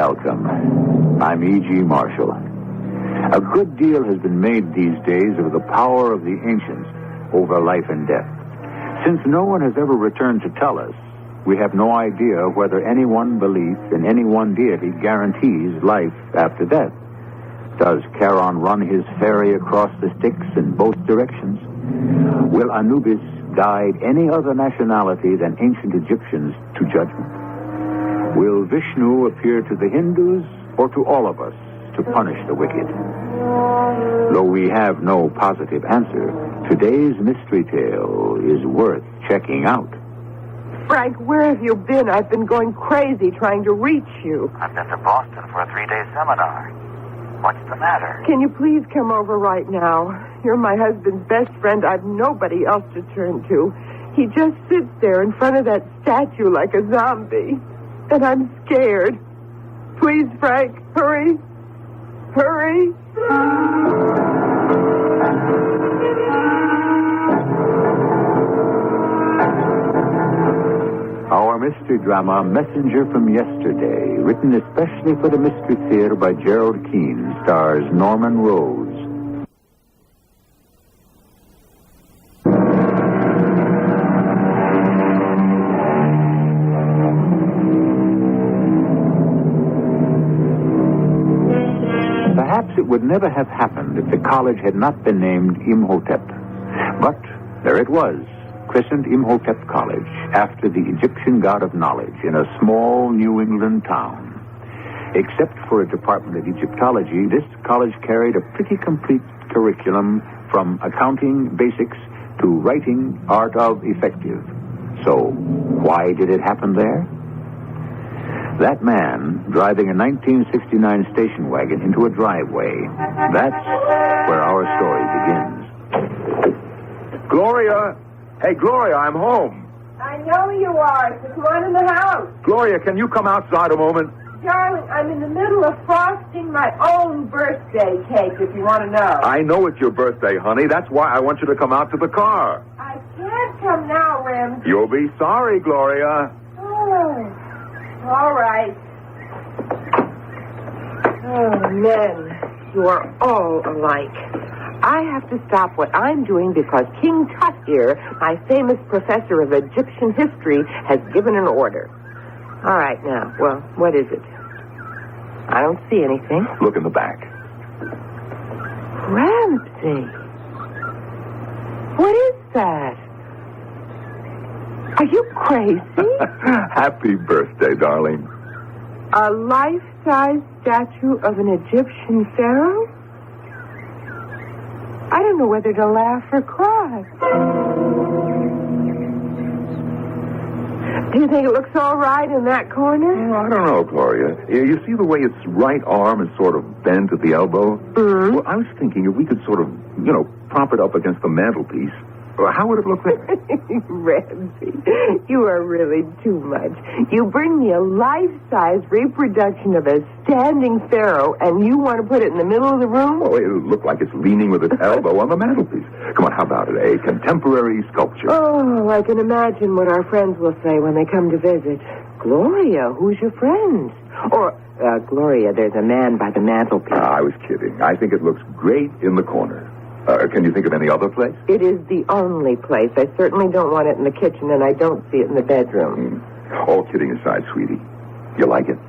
Welcome. I'm E.G. Marshall. A good deal has been made these days of the power of the ancients over life and death. Since no one has ever returned to tell us, we have no idea whether any one belief in any one deity guarantees life after death. Does Charon run his ferry across the Styx in both directions? Will Anubis guide any other nationality than ancient Egyptians to judgment? Will Vishnu appear to the Hindus or to all of us to punish the wicked? Though we have no positive answer, today's mystery tale is worth checking out. Frank, where have you been? I've been going crazy trying to reach you. I've been to Boston for a 3-day seminar. What's the matter? Can you please come over right now? You're my husband's best friend. I've nobody else to turn to. He just sits there in front of that statue like a zombie. And I'm scared. Please, Frank, hurry. Hurry. Our mystery drama, Messenger from Yesterday, written especially for the Mystery Theater by Gerald Keane, stars Norman Rose. Perhaps it would never have happened if the college had not been named Imhotep. But there it was, christened Imhotep College, after the Egyptian god of knowledge, in a small New England town. Except for a department of Egyptology, this college carried a pretty complete curriculum from accounting basics to writing art of effective. So, why did it happen there? That man driving a 1969 station wagon into a driveway, that's where our story begins. Gloria! Hey, Gloria, I'm home. I know you are. So come on in the house. Gloria, can you come outside a moment? Darling, I'm in the middle of frosting my own birthday cake, if you want to know. I know it's your birthday, honey. That's why I want you to come out to the car. I can't come now, Ramsey. You'll be sorry, Gloria. Oh, all right. Oh, men, you are all alike. I have to stop what I'm doing because King Tut here, my famous professor of Egyptian history, has given an order. All right, now, well, what is it? I don't see anything. Look in the back. Ramsey. What is that? Are you crazy? Happy birthday, darling. A life-size statue of an Egyptian pharaoh? I don't know whether to laugh or cry. Do you think it looks all right in that corner? Well, I don't know, Gloria. You see the way its right arm is sort of bent at the elbow? Mm-hmm. Well, I was thinking if we could sort of, prop it up against the mantelpiece, how would it look there? Ramsey, you are really too much. You bring me a life-size reproduction of a standing pharaoh, and you want to put it in the middle of the room? Oh, it'll look like it's leaning with its elbow on the mantelpiece. Come on, how about it? A contemporary sculpture. Oh, I can imagine what our friends will say when they come to visit. Gloria, who's your friend? Or, Gloria, there's a man by the mantelpiece. I was kidding. I think it looks great in the corner. Can you think of any other place? It is the only place. I certainly don't want it in the kitchen, and I don't see it in the bedroom. All kidding aside, sweetie. You like it?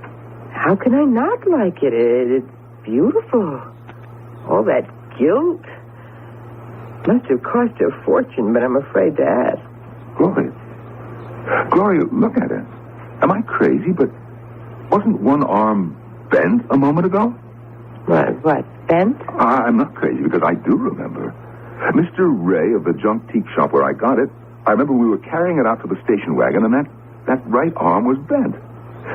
How can I not like it? It's beautiful. All that gilt. Must have cost a fortune, but I'm afraid to ask. Gloria, look at it. Am I crazy? But wasn't one arm bent a moment ago? What? Bent? I'm not crazy because I do remember. Mr. Ray of the junk teak shop where I got it, I remember we were carrying it out to the station wagon and that right arm was bent.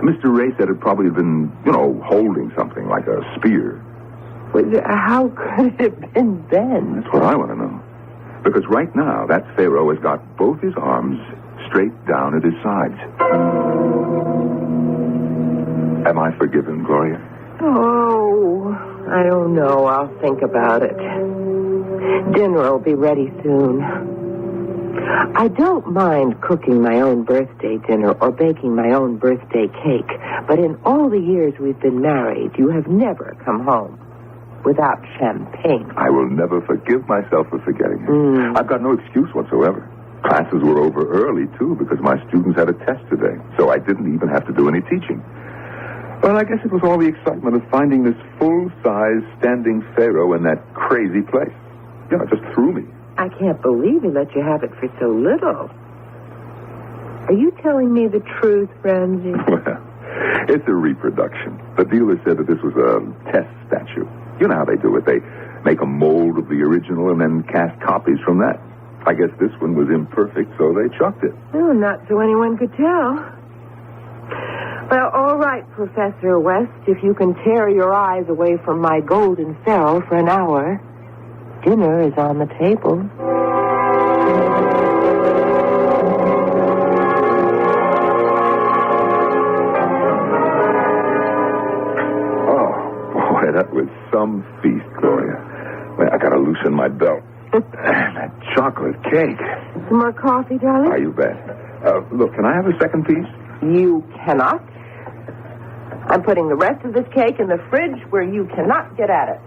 Mr. Ray said it probably had been, holding something like a spear. How could it have been bent? That's what I want to know. Because right now, that pharaoh has got both his arms straight down at his sides. Am I forgiven, Gloria? Oh, I don't know. I'll think about it. Dinner will be ready soon. I don't mind cooking my own birthday dinner or baking my own birthday cake, but in all the years we've been married, you have never come home without champagne. I will never forgive myself for forgetting it. I've got no excuse whatsoever. Classes were over early, too, because my students had a test today, so I didn't even have to do any teaching. Well, I guess it was all the excitement of finding this full-size standing pharaoh in that crazy place. You know, it just threw me. I can't believe he let you have it for so little. Are you telling me the truth, Ramsey? Well, it's a reproduction. The dealer said that this was a test statue. You know how they do it. They make a mold of the original and then cast copies from that. I guess this one was imperfect, so they chucked it. Well, not so anyone could tell. Well, all right, Professor West, if you can tear your eyes away from my golden pharaoh for an hour, dinner is on the table. Oh, boy, that was some feast, Gloria. Wait, I gotta loosen my belt. That chocolate cake. Some more coffee, darling? Ah, you bet. Look, can I have a second piece? You cannot. I'm putting the rest of this cake in the fridge where you cannot get at it.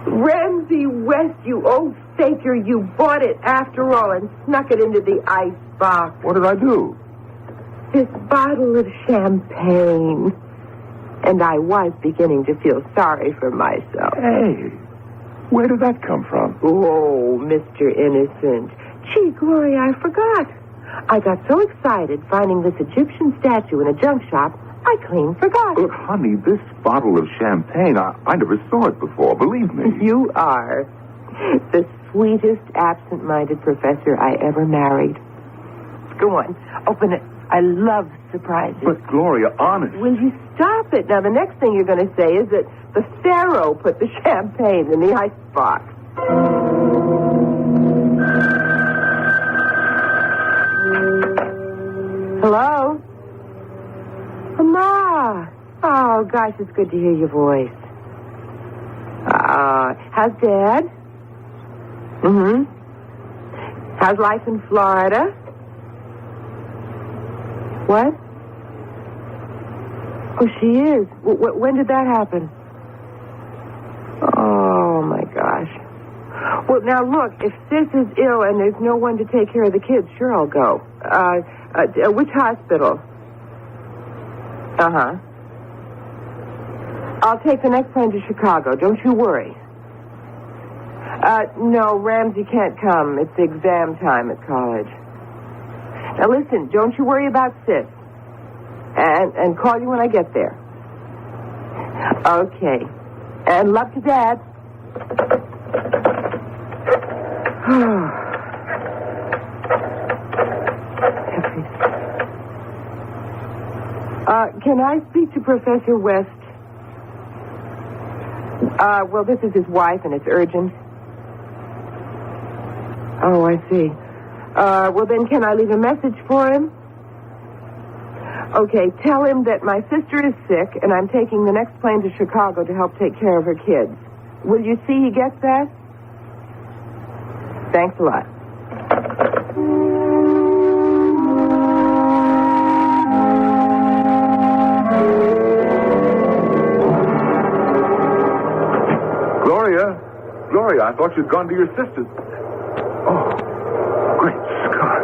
Ramsey West, you old faker, you bought it after all and snuck it into the ice box. What did I do? This bottle of champagne. And I was beginning to feel sorry for myself. Hey, where did that come from? Oh, Mr. Innocent. Gee, Gloria, I forgot. I got so excited finding this Egyptian statue in a junk shop, I clean forgot. Look, honey, this bottle of champagne, I never saw it before, believe me. You are the sweetest absent-minded professor I ever married. Go on, open it. I love surprises. But, Gloria, honest. Will you stop it? Now, the next thing you're going to say is that the pharaoh put the champagne in the icebox. Hello? Mama. Oh, gosh, it's good to hear your voice. How's Dad? Mm-hmm. How's life in Florida? What? Oh, she is. When did that happen? Oh, my gosh. Well, now, look, if Sis is ill and there's no one to take care of the kids, sure, I'll go. Which hospital? Uh-huh. I'll take the next plane to Chicago. Don't you worry. No, Ramsey can't come. It's exam time at college. Now, listen, don't you worry about Sis. And call you when I get there. Okay. And love to Dad. Can I speak to Professor West? Well, this is his wife, and it's urgent. Oh, I see. Well, then, can I leave a message for him? Okay, tell him that my sister is sick, and I'm taking the next plane to Chicago to help take care of her kids. Will you see he gets that? Thanks a lot. Gloria, I thought you'd gone to your sister's. Oh, great Scott.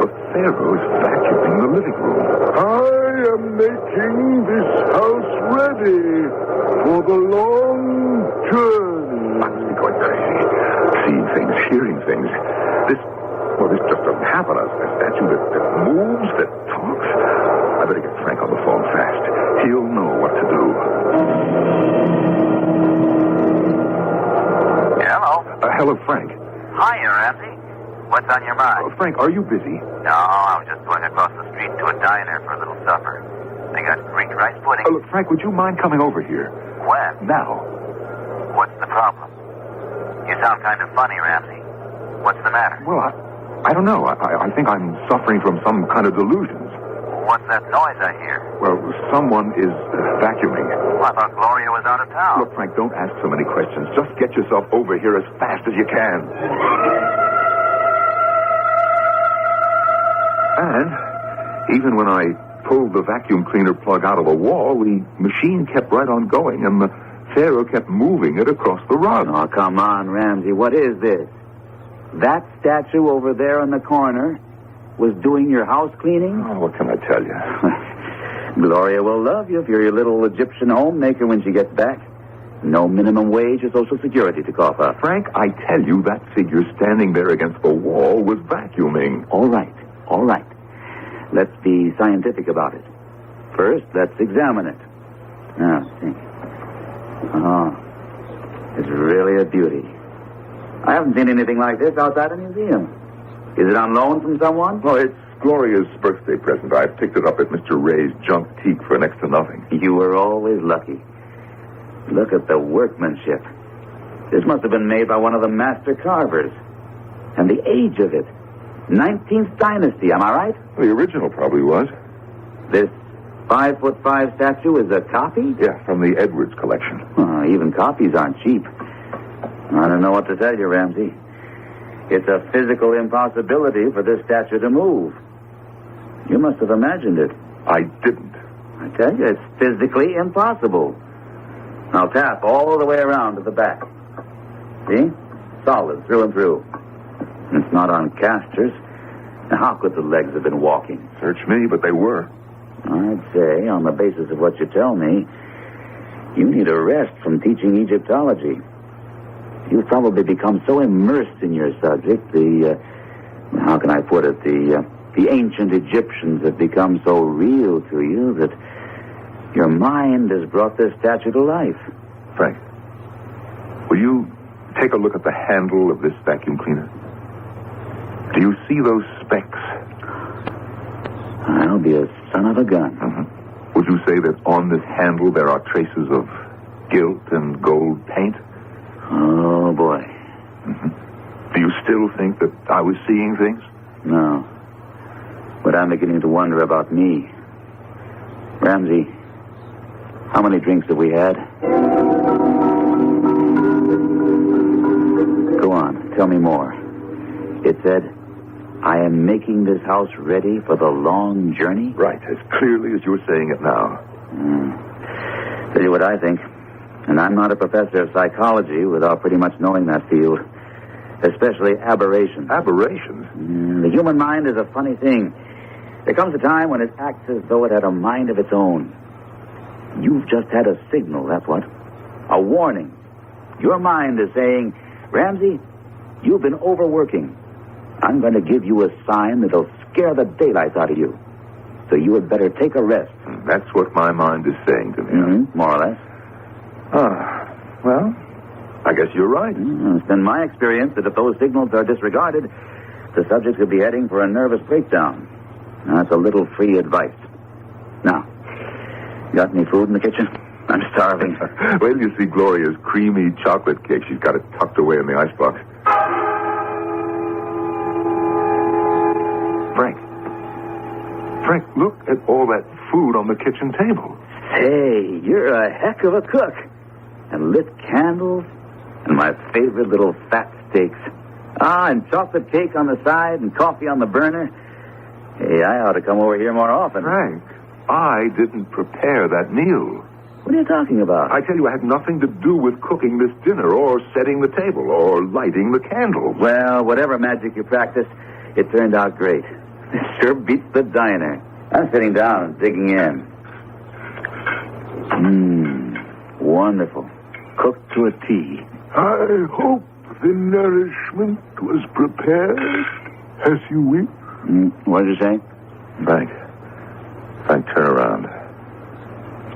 The pharaoh's vacuuming the living room. I am making this house ready for the long journey. I must be going crazy. Seeing things, hearing things. This just doesn't happen. A statue that moves, that talks. I better get Frank on the phone fast. He'll know what to do. Hello, Frank. Hiya, Ramsey. What's on your mind? Frank, are you busy? No, I was just going across the street to a diner for a little supper. They got Greek rice pudding. Look, Frank, would you mind coming over here? When? Now. What's the problem? You sound kind of funny, Ramsey. What's the matter? Well, I don't know. I think I'm suffering from some kind of delusions. What's that noise I hear? Well, someone is vacuuming. Well, I thought Gloria was out of town. Look, Frank, don't ask so many questions. Just get yourself over here as fast as you can. And even when I pulled the vacuum cleaner plug out of the wall, the machine kept right on going, and the Pharaoh kept moving it across the rug. Oh, come on, Ramsey. What is this? That statue over there in the corner was doing your house cleaning? Oh, what can I tell you? Gloria will love you if you're your little Egyptian homemaker when she gets back. No minimum wage or Social Security to cough up. Frank, I tell you, that figure standing there against the wall was vacuuming. All right. Let's be scientific about it. First, let's examine it. Now, see. Oh, it's really a beauty. I haven't seen anything like this outside a museum. Is it on loan from someone? Oh, it's Gloria's birthday present. I picked it up at Mr. Ray's junk teak for next to nothing. You were always lucky. Look at the workmanship. This must have been made by one of the master carvers. And the age of it. 19th dynasty, am I right? The original probably was. This 5'5" statue is a copy? Yeah, from the Edwards collection. Even copies aren't cheap. I don't know what to tell you, Ramsey. It's a physical impossibility for this statue to move. You must have imagined it. I didn't. I tell you, it's physically impossible. Now tap all the way around to the back. See? Solid, through and through. It's not on casters. Now, how could the legs have been walking? Search me, but they were. I'd say, on the basis of what you tell me, you need a rest from teaching Egyptology. You've probably become so immersed in your subject, how can I put it, the ancient Egyptians have become so real to you that your mind has brought this statue to life. Frank, will you take a look at the handle of this vacuum cleaner? Do you see those specks? I'll be a son of a gun. Mm-hmm. Would you say that on this handle there are traces of gilt and gold paint? Oh, boy. Mm-hmm. Do you still think that I was seeing things? No. But I'm beginning to wonder about me. Ramsey, how many drinks have we had? Go on, tell me more. It said, I am making this house ready for the long journey? Right, as clearly as you're saying it now. Tell you what I think. And I'm not a professor of psychology without pretty much knowing that field. Especially aberrations. Aberrations? The human mind is a funny thing. There comes a time when it acts as though it had a mind of its own. You've just had a signal, that's what. A warning. Your mind is saying, Ramsey, you've been overworking. I'm going to give you a sign that'll scare the daylights out of you. So you had better take a rest. That's what my mind is saying to me. Mm-hmm, more or less. Well, I guess you're right. It's been my experience that if those signals are disregarded, the subject could be heading for a nervous breakdown. That's a little free advice. Now, got any food in the kitchen? I'm starving. Wait till you see Gloria's creamy chocolate cake. She's got it tucked away in the icebox. Frank, look at all that food on the kitchen table. Hey, you're a heck of a cook. And lit candles, and my favorite little fat steaks. And chocolate cake on the side, and coffee on the burner. Hey, I ought to come over here more often. Frank, I didn't prepare that meal. What are you talking about? I tell you, I had nothing to do with cooking this dinner, or setting the table, or lighting the candles. Well, whatever magic you practiced, it turned out great. It sure beats the diner. I'm sitting down and digging in. Wonderful. Cooked to a T. I hope the nourishment was prepared as you wish. What did you say? Frank, turn around.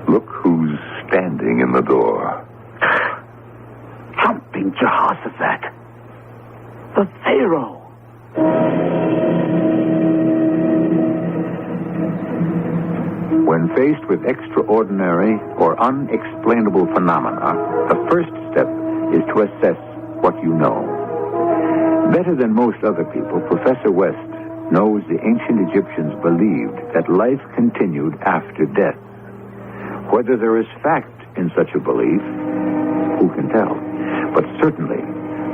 Look who's standing in the door. Jumping Jehoshaphat. The Pharaoh. When faced with extraordinary or unexplainable phenomena, the first step is to assess what you know. Better than most other people, Professor West knows the ancient Egyptians believed that life continued after death. Whether there is fact in such a belief? Who can tell? But certainly,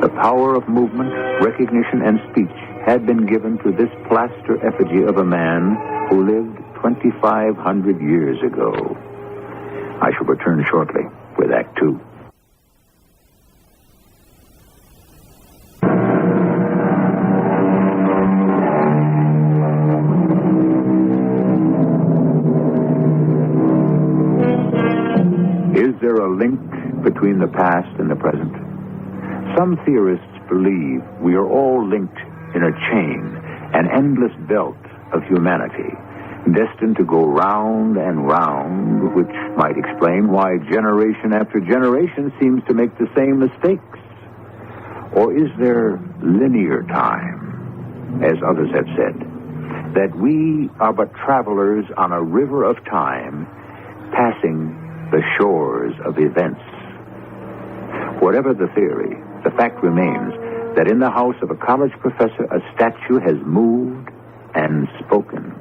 the power of movement, recognition, and speech had been given to this plaster effigy of a man who lived 2,500 years ago. I shall return shortly with Act Two. Is there a link between the past and the present? Some theorists believe we are all linked in a chain, an endless belt of humanity, destined to go round and round, which might explain why generation after generation seems to make the same mistakes. Or is there linear time, as others have said, that we are but travelers on a river of time, passing the shores of events? Whatever the theory, the fact remains that in the house of a college professor, a statue has moved and spoken.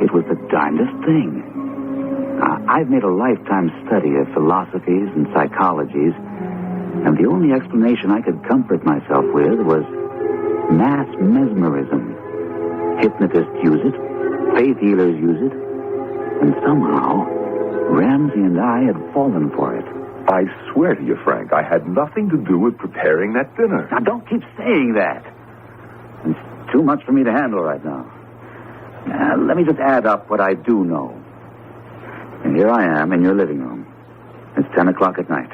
It was the darndest thing. I've made a lifetime study of philosophies and psychologies, and the only explanation I could comfort myself with was mass mesmerism. Hypnotists use it, faith healers use it, and somehow Ramsey and I had fallen for it. I swear to you, Frank, I had nothing to do with preparing that dinner. Now, don't keep saying that. It's too much for me to handle right now. Let me just add up what I do know. And here I am in your living room. It's 10 o'clock at night.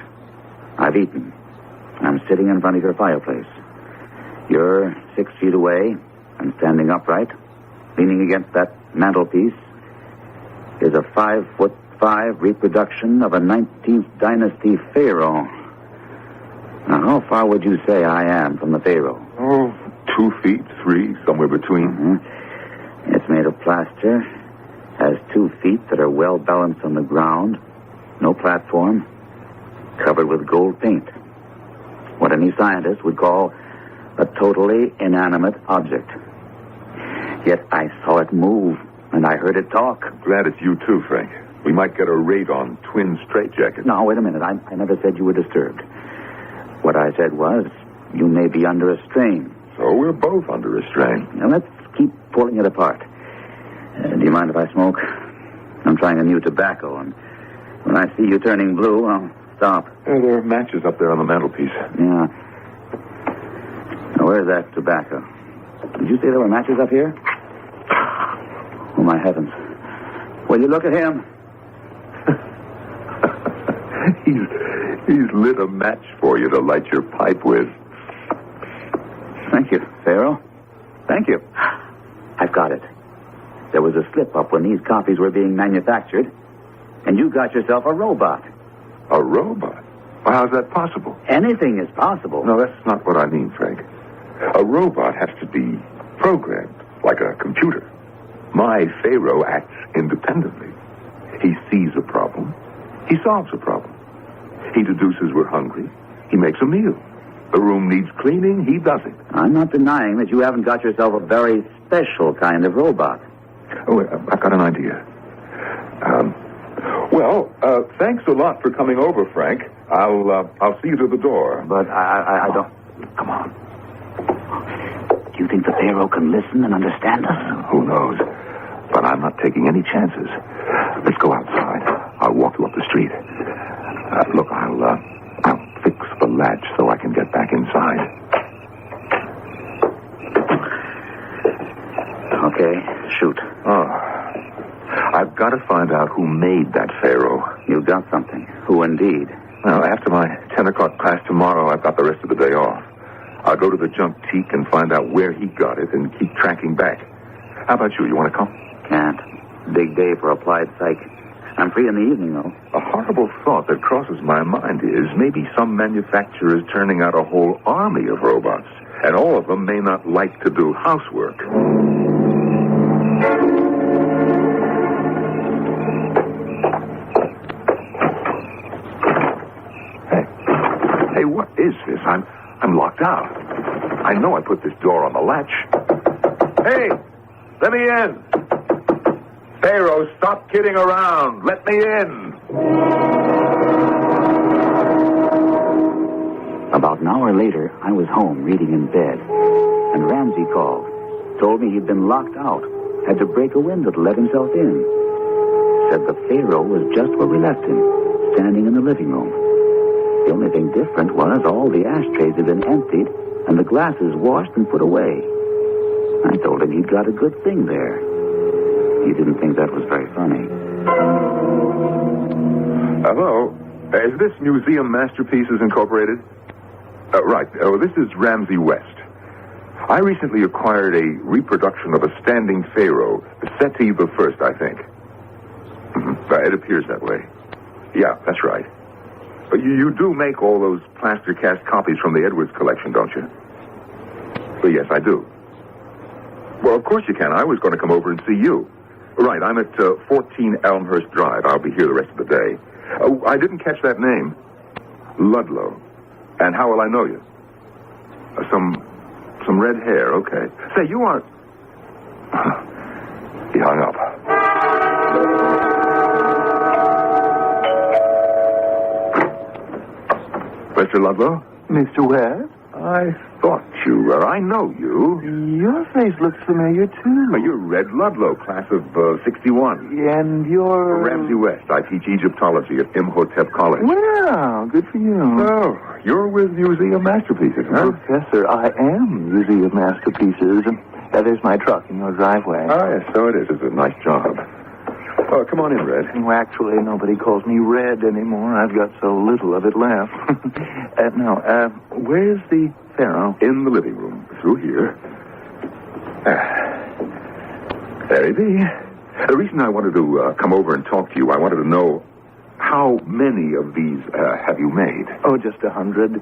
I've eaten. I'm sitting in front of your fireplace. You're 6 feet away and standing upright, leaning against that mantelpiece is a 5'5" reproduction of a 19th dynasty pharaoh. Now, how far would you say I am from the pharaoh? Oh, 2 feet, 3, somewhere between. Mm-hmm. It's made of plaster, has 2 feet that are well balanced on the ground, no platform, covered with gold paint. What any scientist would call a totally inanimate object. Yet I saw it move, and I heard it talk. Glad it's you too, Frank. We might get a raid on twin straitjackets. No, wait a minute. I never said you were disturbed. What I said was, you may be under a strain. So we're both under a strain. Now, let's keep pulling it apart. Do you mind if I smoke? I'm trying a new tobacco, and when I see you turning blue, I'll stop. There are matches up there on the mantelpiece. Yeah. Now, where's that tobacco? Did you say there were matches up here? Oh, my heavens. Will you look at him? He's lit a match for you to light your pipe with. Thank you, Pharaoh. Thank you. I've got it. There was a slip-up when these copies were being manufactured, and you got yourself a robot. A robot? Well, how's that possible? Anything is possible. No, that's not what I mean, Frank. A robot has to be programmed, like a computer. My Pharaoh acts independently. He sees a problem. He solves a problem. He deduces we're hungry. He makes a meal. The room needs cleaning. He does it. I'm not denying that you haven't got yourself a very special kind of robot. Oh, I've got an idea. Thanks a lot for coming over, Frank. I'll see you to the door. But I don't... Come on. Do you think the Pharaoh can listen and understand us? Who knows? But I'm not taking any chances. Let's go outside. I'll walk you up the street. Look, I'll fix the latch so I can get back inside. Okay, shoot. Oh. I've got to find out who made that Pharaoh. You got something. Who indeed? Well, after my 10 o'clock class tomorrow, I've got the rest of the day off. I'll go to the junk teak and find out where he got it and keep tracking back. How about you? You want to come? Can't. Big day for applied psych. I'm free in the evening, though. A horrible thought that crosses my mind is maybe some manufacturer is turning out a whole army of robots, and all of them may not like to do housework. Hey, what is this? I'm locked out. I know I put this door on the latch. Hey, let me in. Pharaoh, stop kidding around. Let me in. About an hour later, I was home reading in bed, and Ramsey called. Told me he'd been locked out. Had to break a window to let himself in. Said the Pharaoh was just where we left him, standing in the living room. The only thing different was all the ashtrays had been emptied and the glasses washed and put away. I told him he'd got a good thing there. He didn't think that was very funny. Hello. Is this Museum Masterpieces Incorporated? Right. Oh, this is Ramsey West. I recently acquired a reproduction of a standing pharaoh, Seti the First, I think. It appears that way. Yeah, that's right. You do make all those plaster cast copies from the Edwards collection, don't you? Well, yes, I do. Well, of course you can. I was going to come over and see you. Right, I'm at 14 Elmhurst Drive. I'll be here the rest of the day. I didn't catch that name. Ludlow. And how will I know you? Some red hair, okay. Say, you aren't... He hung up. Mr. Ludlow? Mr. West? I thought you were. I know you. Your face looks familiar, too. You're Red Ludlow, class of 61. And you're... Ramsey West. I teach Egyptology at Imhotep College. Well, good for you. Oh, you're with Museum Masterpieces, huh? Professor, I am Museum Masterpieces. There's my truck in your driveway. Ah, yes, so it is. It's a nice job. Oh, come on in, Red. Well, actually, nobody calls me Red anymore. I've got so little of it left. Now, where's the pharaoh? In the living room. Through here. There he be. The reason I wanted to come over and talk to you, I wanted to know how many of these have you made? Oh, just 100.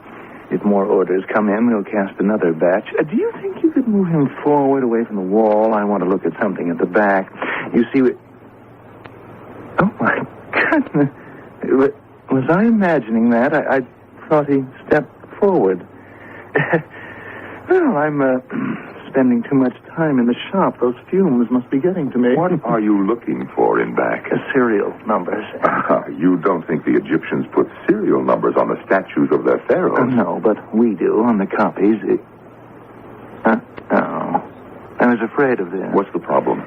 If more orders come in, we'll cast another batch. Do you think you could move him forward away from the wall? I want to look at something at the back. You see, oh, my goodness. Was I imagining that? I thought he stepped forward. Well, I'm spending too much time in the shop. Those fumes must be getting to me. What are you looking for in back? Serial numbers. You don't think the Egyptians put serial numbers on the statues of their pharaohs? No, but we do on the copies. Oh. I was afraid of this. What's the problem?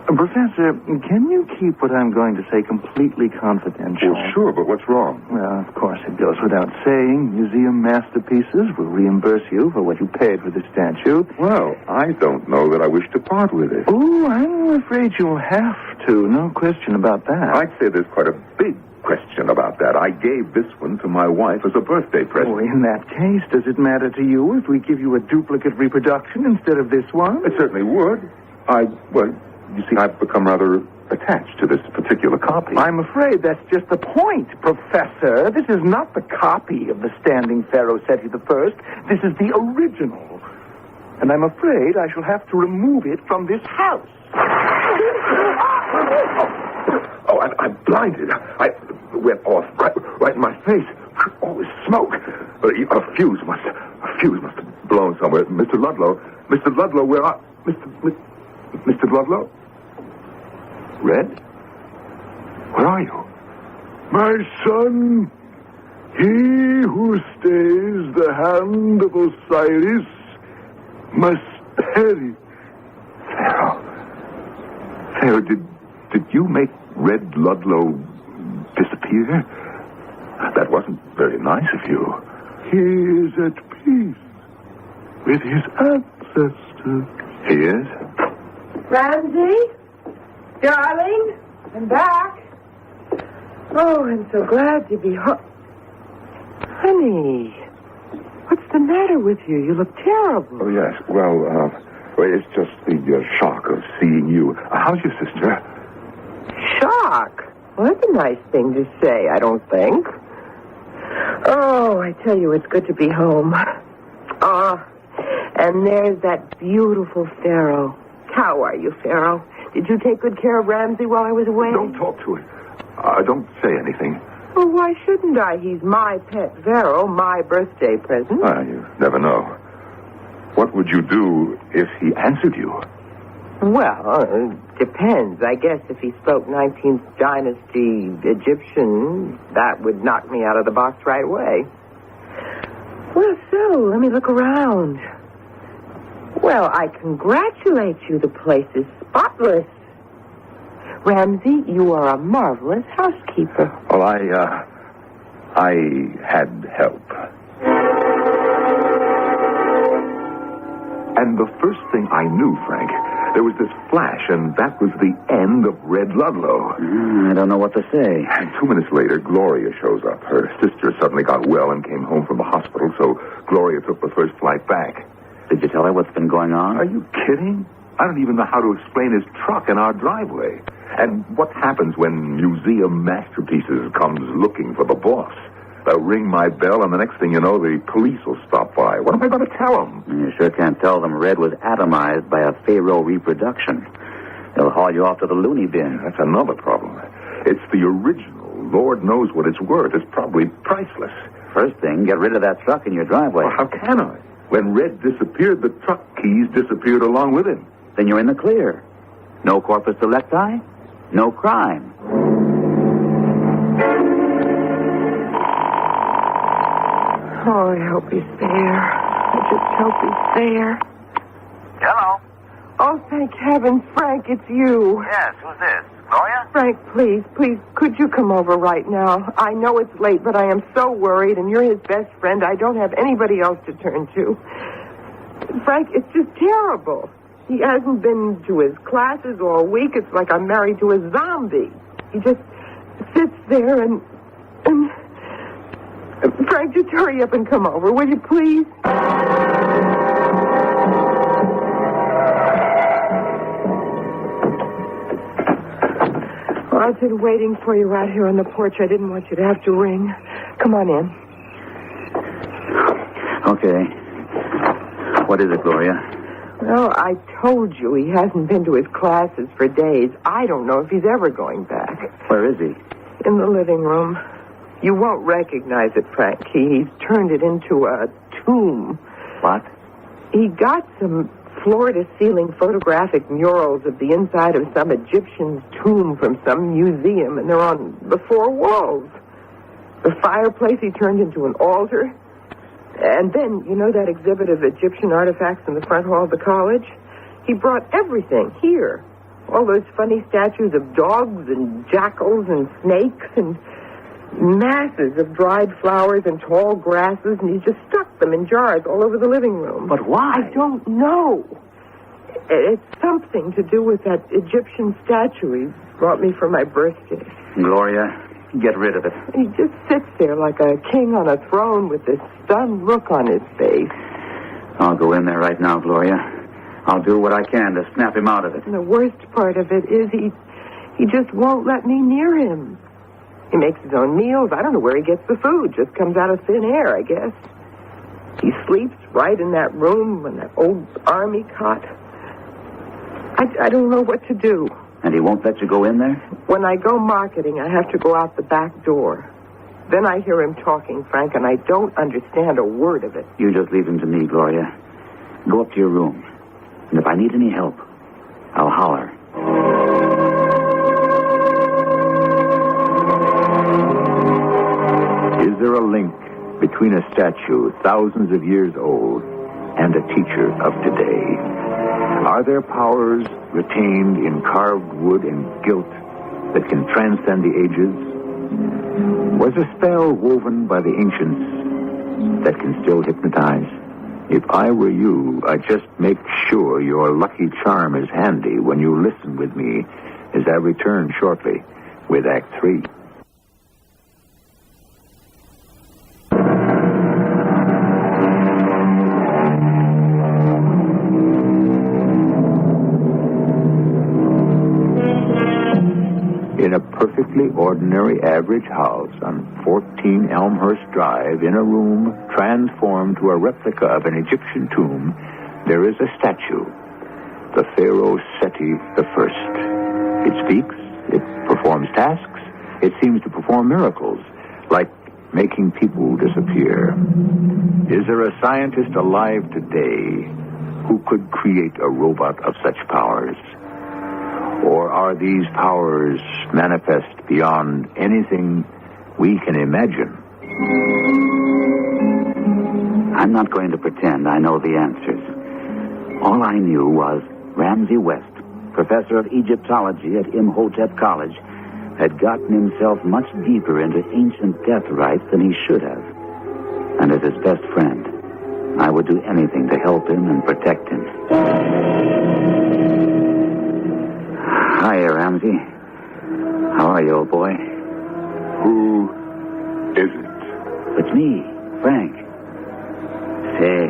Professor, can you keep what I'm going to say completely confidential? Well, sure, but what's wrong? Well, of course, it goes without saying. Museum Masterpieces will reimburse you for what you paid for the statue. Well, I don't know that I wish to part with it. Oh, I'm afraid you'll have to. No question about that. I'd say there's quite a big question about that. I gave this one to my wife as a birthday present. Oh, in that case, does it matter to you if we give you a duplicate reproduction instead of this one? It certainly would. You see, I've become rather attached to this particular copy. I'm afraid that's just the point, Professor. This is not the copy of the standing pharaoh Seti the First. This is the original. And I'm afraid I shall have to remove it from this house. Oh, I'm blinded. I went off right in my face. All this smoke. A fuse must have blown somewhere. Mr. Ludlow, where are... Mr. Ludlow? Red? Where are you? My son, he who stays the hand of Osiris must perish. Pharaoh, did you make Red Ludlow disappear? That wasn't very nice of you. He is at peace with his ancestors. He is? Ramsey? Darling? I'm back. Oh, I'm so glad to be home. Honey, what's the matter with you? You look terrible. Oh, yes. Well, it's just the shock of seeing you. How's your sister? Shock? Well, that's a nice thing to say, I don't think. Oh, I tell you, it's good to be home. And there's that beautiful pharaoh. How are you, Pharaoh? Did you take good care of Ramsey while I was away? Don't talk to it. Don't say anything. Well, why shouldn't I? He's my pet pharaoh, my birthday present. You never know. What would you do if he answered you? Well, depends. I guess if he spoke 19th dynasty Egyptian, that would knock me out of the box right away. Well, so, let me look around. Well, I congratulate you. The place is spotless. Ramsey, you are a marvelous housekeeper. Well, I had help. And the first thing I knew, Frank, there was this flash, and that was the end of Red Ludlow. I don't know what to say. And 2 minutes later, Gloria shows up. Her sister suddenly got well and came home from the hospital, so Gloria took the first flight back. Did you tell her what's been going on? Are you kidding? I don't even know how to explain his truck in our driveway. And what happens when Museum Masterpieces comes looking for the boss? They'll ring my bell, and the next thing you know, the police will stop by. What am I going to tell them? You sure can't tell them Red was atomized by a Pharaoh reproduction. They'll haul you off to the loony bin. That's another problem. It's the original. Lord knows what it's worth. It's probably priceless. First thing, get rid of that truck in your driveway. Well, how can I? When Red disappeared, the truck keys disappeared along with him. Then you're in the clear. No corpus delicti, no crime. Oh, I hope he's there. I just hope he's there. Hello. Oh, thank heaven, Frank, it's you. Yes, who's this? Gloria? Frank, please, could you come over right now? I know it's late, but I am so worried, and you're his best friend. I don't have anybody else to turn to. Frank, it's just terrible. He hasn't been to his classes all week. It's like I'm married to a zombie. He just sits there and... Frank, just hurry up and come over, will you, please? Well, I've been waiting for you out here on the porch. I didn't want you to have to ring. Come on in. Okay. What is it, Gloria? Well, I told you he hasn't been to his classes for days. I don't know if he's ever going back. Where is he? In the living room. You won't recognize it, Frank. He's turned it into a tomb. What? He got some floor-to-ceiling photographic murals of the inside of some Egyptian's tomb from some museum, and they're on the four walls. The fireplace he turned into an altar. And then, you know that exhibit of Egyptian artifacts in the front hall of the college? He brought everything here. All those funny statues of dogs and jackals and snakes and masses of dried flowers and tall grasses, and he just stuck them in jars all over the living room. But why? I don't know. It's something to do with that Egyptian statue he brought me for my birthday. Gloria, get rid of it. He just sits there like a king on a throne with this stunned look on his face. I'll go in there right now, Gloria. I'll do what I can to snap him out of it. And the worst part of it is he just won't let me near him. He makes his own meals. I don't know where he gets the food. Just comes out of thin air, I guess. He sleeps right in that room in that old army cot. I don't know what to do. And he won't let you go in there? When I go marketing, I have to go out the back door. Then I hear him talking, Frank, and I don't understand a word of it. You just leave him to me, Gloria. Go up to your room. And if I need any help, I'll holler. Is there a link between a statue thousands of years old and a teacher of today? Are there powers retained in carved wood and gilt that can transcend the ages? Was a spell woven by the ancients that can still hypnotize? If I were you, I'd just make sure your lucky charm is handy when you listen with me as I return shortly with Act 3. In a perfectly ordinary average house on 14 Elmhurst Drive, in a room transformed to a replica of an Egyptian tomb, there is a statue, the Pharaoh Seti I. It speaks, it performs tasks, it seems to perform miracles, like making people disappear. Is there a scientist alive today who could create a robot of such powers? Or are these powers manifest beyond anything we can imagine? I'm not going to pretend I know the answers. All I knew was Ramsey West, professor of Egyptology at Imhotep College, had gotten himself much deeper into ancient death rites than he should have. And as his best friend, I would do anything to help him and protect him. Hiya, Ramsey. How are you, old boy? Who is it? It's me, Frank. Say,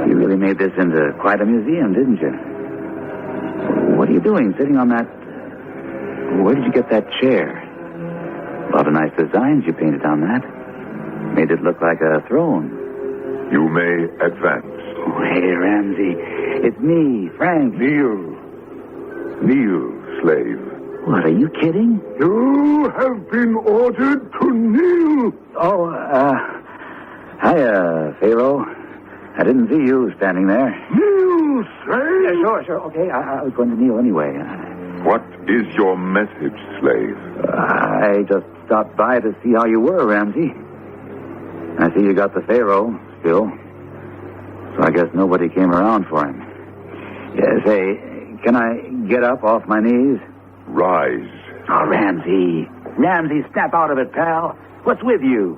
you really made this into quite a museum, didn't you? What are you doing sitting on that... Where did you get that chair? A lot of nice designs you painted on that. Made it look like a throne. You may advance. Oh, hey, Ramsey. It's me, Frank. Kneel. Kneel, slave. What, are you kidding? You have been ordered to kneel. Oh, hiya, Pharaoh. I didn't see you standing there. Kneel, slave. Sure. Okay, I was going to kneel anyway. What is your message, slave? I just stopped by to see how you were, Ramsey. I see you got the Pharaoh still. So I guess nobody came around for him. Yeah, say, can I get up off my knees? Rise. Oh, Ramsey. Ramsey, snap out of it, pal. What's with you?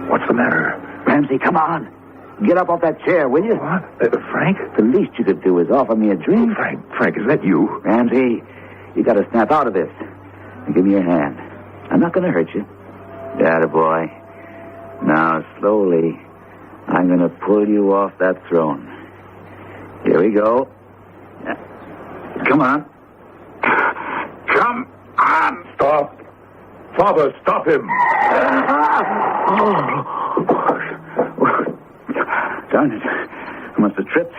What's the matter? Ramsey, come on. Get up off that chair, will you? What? Frank? The least you could do is offer me a drink. Frank, is that you? Ramsey, you got to snap out of this. And give me your hand. I'm not going to hurt you. Atta boy. Now, slowly, I'm going to pull you off that throne. Here we go. Come on. Come on. Stop. Father, stop him. Darn it. I must have tripped.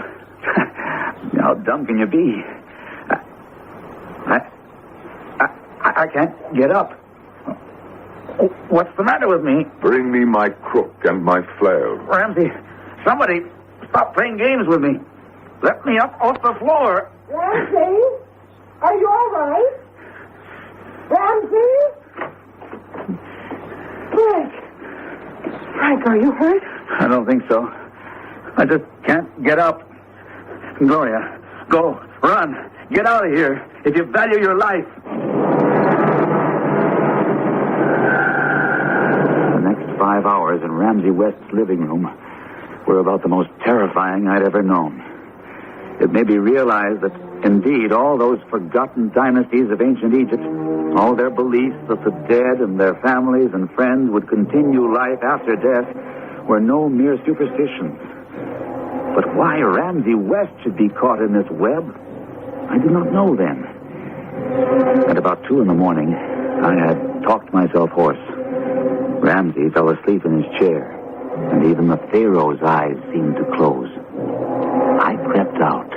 How dumb can you be? I can't get up. What's the matter with me? Bring me my crook and my flail. Ramsey, somebody stop playing games with me. Let me up off the floor. Ramsey? Are you all right? Ramsey? Frank, are you hurt? I don't think so. I just can't get up. Gloria, go, run, get out of here if you value your life. The next 5 hours in Ramsey West's living room were about the most terrifying I'd ever known. It made me realize that, indeed, all those forgotten dynasties of ancient Egypt, all their beliefs that the dead and their families and friends would continue life after death, were no mere superstitions. But why Ramsey West should be caught in this web, I did not know then. At about 2 a.m, I had talked myself hoarse. Ramsey fell asleep in his chair, and even the Pharaoh's eyes seemed to close. I crept out.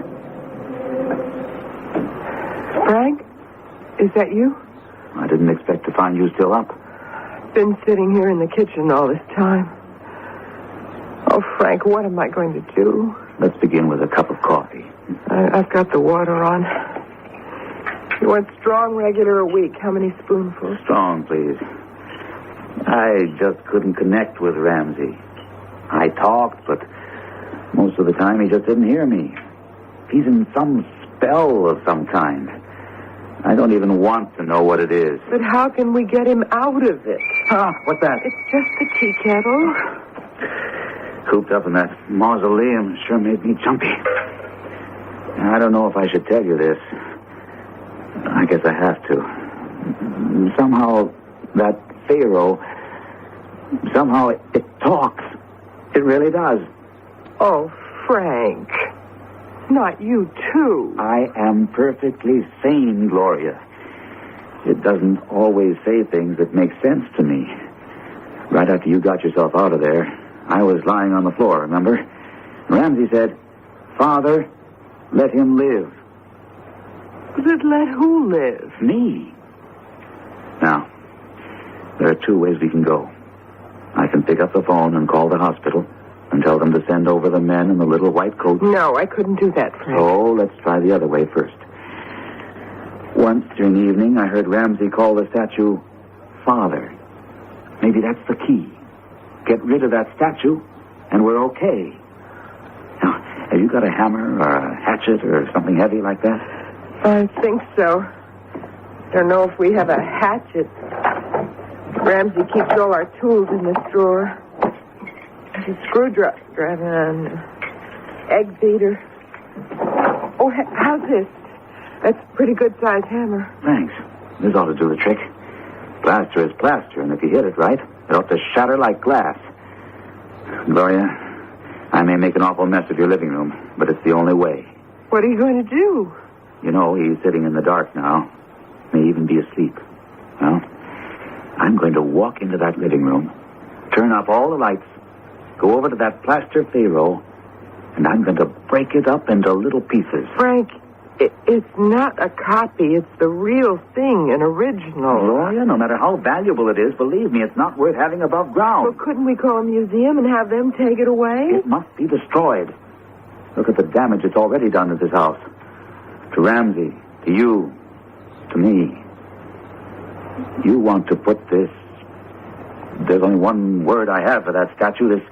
Frank, is that you? I didn't expect to find you still up. Been sitting here in the kitchen all this time. Oh, Frank, what am I going to do? Let's begin with a cup of coffee. I've got the water on. You want strong, regular, or weak? How many spoonfuls? Strong, please. I just couldn't connect with Ramsey. I talked, but most of the time he just didn't hear me. He's in some spell of some kind. I don't even want to know what it is. But how can we get him out of it? What's that? It's just the tea kettle. Cooped up in that mausoleum sure made me jumpy. I don't know if I should tell you this. I guess I have to. Somehow, that Pharaoh, somehow it talks. It really does. Oh, Frank. Not you, too. I am perfectly sane, Gloria. It doesn't always say things that make sense to me. Right after you got yourself out of there, I was lying on the floor, remember? Ramsey said, "Father, let him live." But let who live? Me. Now, there are 2 ways we can go. I can pick up the phone and call the hospital. and tell them to send over the men in the little white coats? No, I couldn't do that, Frank. Oh, let's try the other way first. Once during the evening, I heard Ramsey call the statue Father. Maybe that's the key. Get rid of that statue, and we're okay. Now, have you got a hammer or a hatchet or something heavy like that? I think so. Don't know if we have a hatchet. Ramsey keeps all our tools in this drawer. There's a screwdriver and an egg beater. Oh, how's this? That's a pretty good-sized hammer. Thanks. This ought to do the trick. Plaster is plaster, and if you hit it right, it ought to shatter like glass. Gloria, I may make an awful mess of your living room, but it's the only way. What are you going to do? You know, he's sitting in the dark now. May even be asleep. Well, I'm going to walk into that living room, turn off all the lights, go over to that plaster Pharaoh, and I'm going to break it up into little pieces. Frank, it's not a copy. It's the real thing, an original. Gloria, no matter how valuable it is, believe me, it's not worth having above ground. Well, couldn't we call a museum and have them take it away? It must be destroyed. Look at the damage it's already done to this house. To Ramsey, to you, to me. You want to put this... There's only one word I have for that statue, this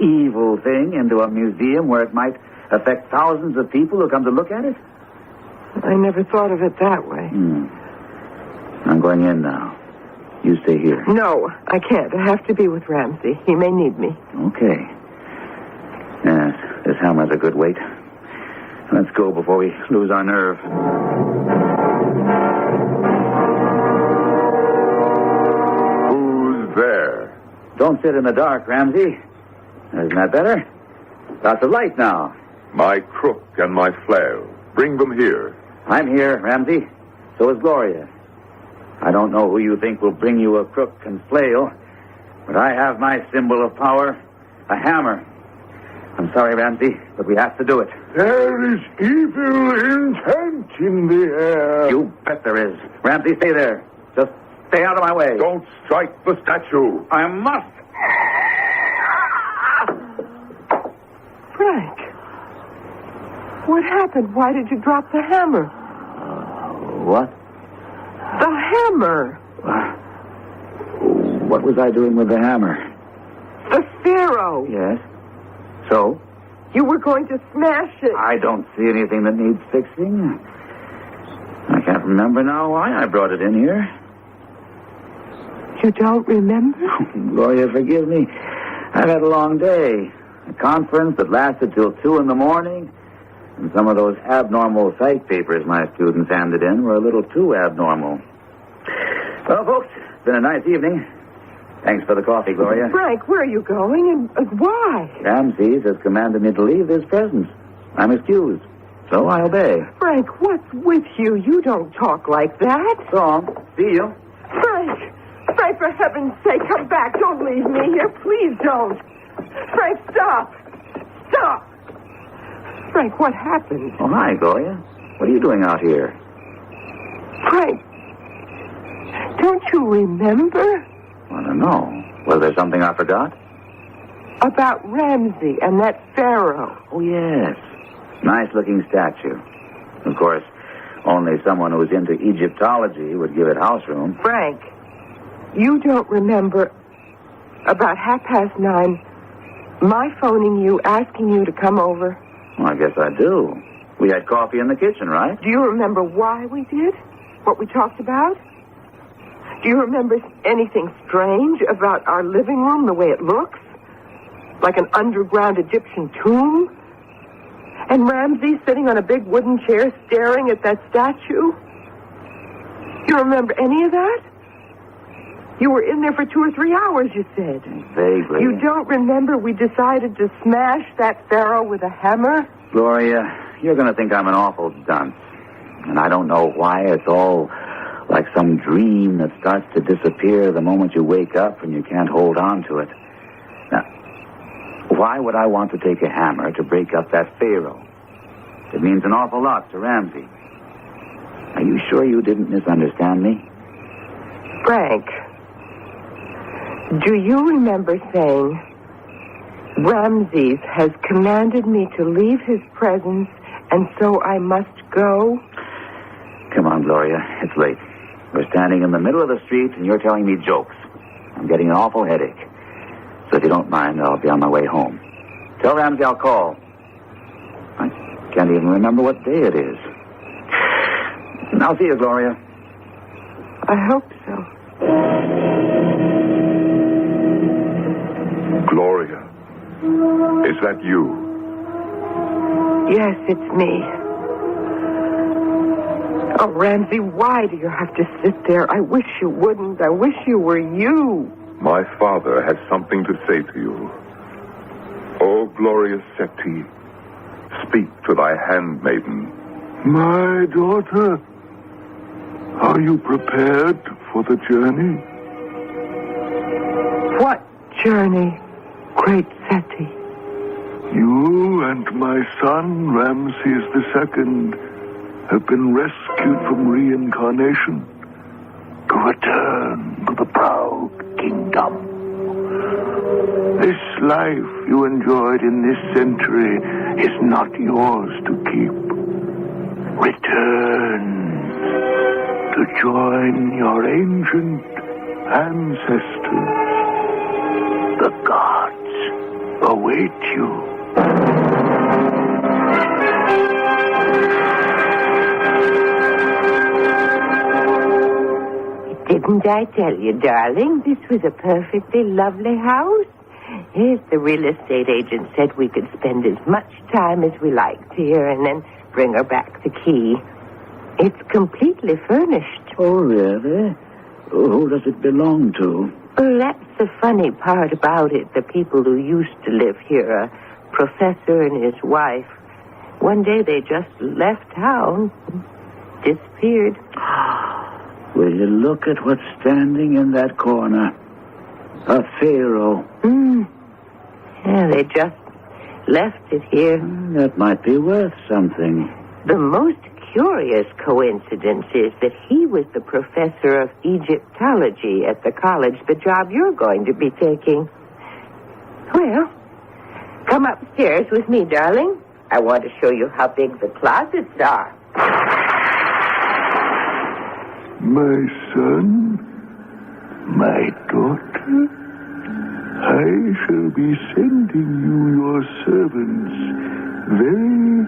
evil thing, into a museum where it might affect thousands of people who come to look at it? I never thought of it that way. I'm going in now. You stay here. No, I can't. I have to be with Ramsey. He may need me. Okay. Yes, this hammer's a good weight. Let's go before we lose our nerve. Who's there? Don't sit in the dark, Ramsey. Isn't that better? Lots of light now. My crook and my flail. Bring them here. I'm here, Ramsey. So is Gloria. I don't know who you think will bring you a crook and flail, but I have my symbol of power, a hammer. I'm sorry, Ramsey, but we have to do it. There is evil intent in the air. You bet there is. Ramsey, stay there. Just stay out of my way. Don't strike the statue. I must. Frank, what happened? Why did you drop the hammer? What? The hammer. What was I doing with the hammer? The Pharaoh. Yes. So? You were going to smash it. I don't see anything that needs fixing. I can't remember now why I brought it in here. You don't remember? Gloria, forgive me. I've had a long day. A conference that lasted till 2 a.m, and some of those abnormal psych papers my students handed in were a little too abnormal. Well, folks, it's been a nice evening. Thanks for the coffee, Gloria. Frank, where are you going and why? Ramses has commanded me to leave this presence. I'm excused, so I obey. Frank, what's with you? You don't talk like that. So long. See you. Frank, for heaven's sake, come back. Don't leave me here. Please don't. Frank, stop. Stop. Frank, what happened? Oh, hi, Gloria. What are you doing out here? Frank, don't you remember? I don't know. Was there something I forgot? About Ramsey and that Pharaoh. Oh, yes. Nice-looking statue. Of course, only someone who's into Egyptology would give it house room. Frank, you don't remember about 9:30 my phoning you, asking you to come over? Well, I guess I do. We had coffee in the kitchen, right? Do you remember why we did? What we talked about? Do you remember anything strange about our living room, the way it looks? Like an underground Egyptian tomb? And Ramsey sitting on a big wooden chair staring at that statue? Do you remember any of that? You were in there for 2 or 3 hours, you said. Vaguely. You don't remember we decided to smash that Pharaoh with a hammer? Gloria, you're going to think I'm an awful dunce. And I don't know why it's all like some dream that starts to disappear the moment you wake up and you can't hold on to it. Now, why would I want to take a hammer to break up that Pharaoh? It means an awful lot to Ramsey. Are you sure you didn't misunderstand me? Frank, do you remember saying Ramses has commanded me to leave his presence, and so I must go. Come on, Gloria. It's late. We're standing in the middle of the street, and you're telling me jokes. I'm getting an awful headache. So if you don't mind, I'll be on my way home. Tell Ramsey I'll call. I can't even remember what day it is. I'll see you, Gloria. I hope so. Gloria, is that you? Yes, it's me. Oh, Ramsey, why do you have to sit there? I wish you wouldn't. I wish you were you. My father has something to say to you. O glorious Seti, speak to thy handmaiden. My daughter, are you prepared for the journey? What journey, great Seti? You and my son, Ramses II, have been rescued from reincarnation to return to the proud kingdom. This life you enjoyed in this century is not yours to keep. Return to join your ancient ancestors. The gods await you. Didn't I tell you, darling, this was a perfectly lovely house? Yes, the real estate agent said we could spend as much time as we liked here and then bring her back the key. It's completely furnished. Oh, really? Who does it belong to? Well, that's the funny part about it. The people who used to live here, a professor and his wife, one day they just left town, disappeared. Will you look at what's standing in that corner? A pharaoh. Yeah, they just left it here. That might be worth something. The most curious coincidence is that he was the professor of Egyptology at the college, the job you're going to be taking. Well, come upstairs with me, darling. I want to show you how big the closets are. My son, my daughter, I shall be sending you your servants very,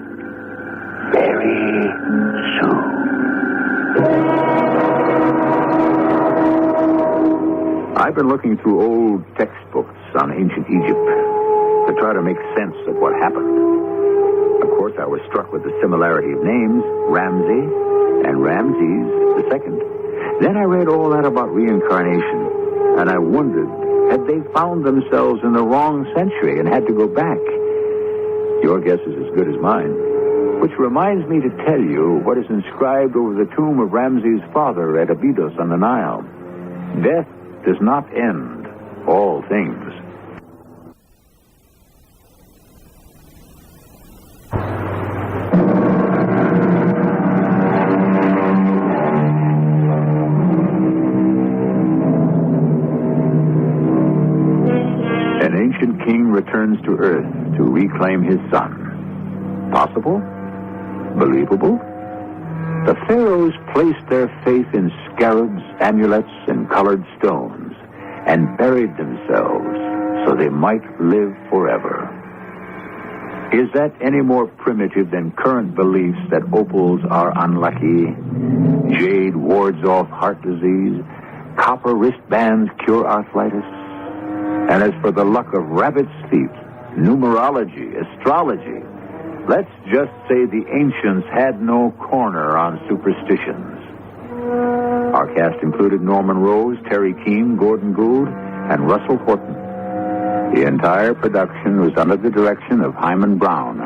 very soon. I've been looking through old textbooks on ancient Egypt to try to make sense of what happened. Of course, I was struck with the similarity of names, Ramsey and Ramses II. Then I read all that about reincarnation, and I wondered, had they found themselves in the wrong century and had to go back? Your guess is as good as mine. Which reminds me to tell you what is inscribed over the tomb of Ramses' father at Abydos on the Nile. Death does not end all things. An ancient king returns to Earth to reclaim his son. Possible? Believable? The pharaohs placed their faith in scarabs, amulets, and colored stones, and buried themselves so they might live forever. Is that any more primitive than current beliefs that opals are unlucky, jade wards off heart disease, copper wristbands cure arthritis? And as for the luck of rabbit's feet, numerology, astrology, let's just say the ancients had no corner on superstitions. Our cast included Norman Rose, Terry Keane, Gordon Gould, and Russell Horton. The entire production was under the direction of Hyman Brown.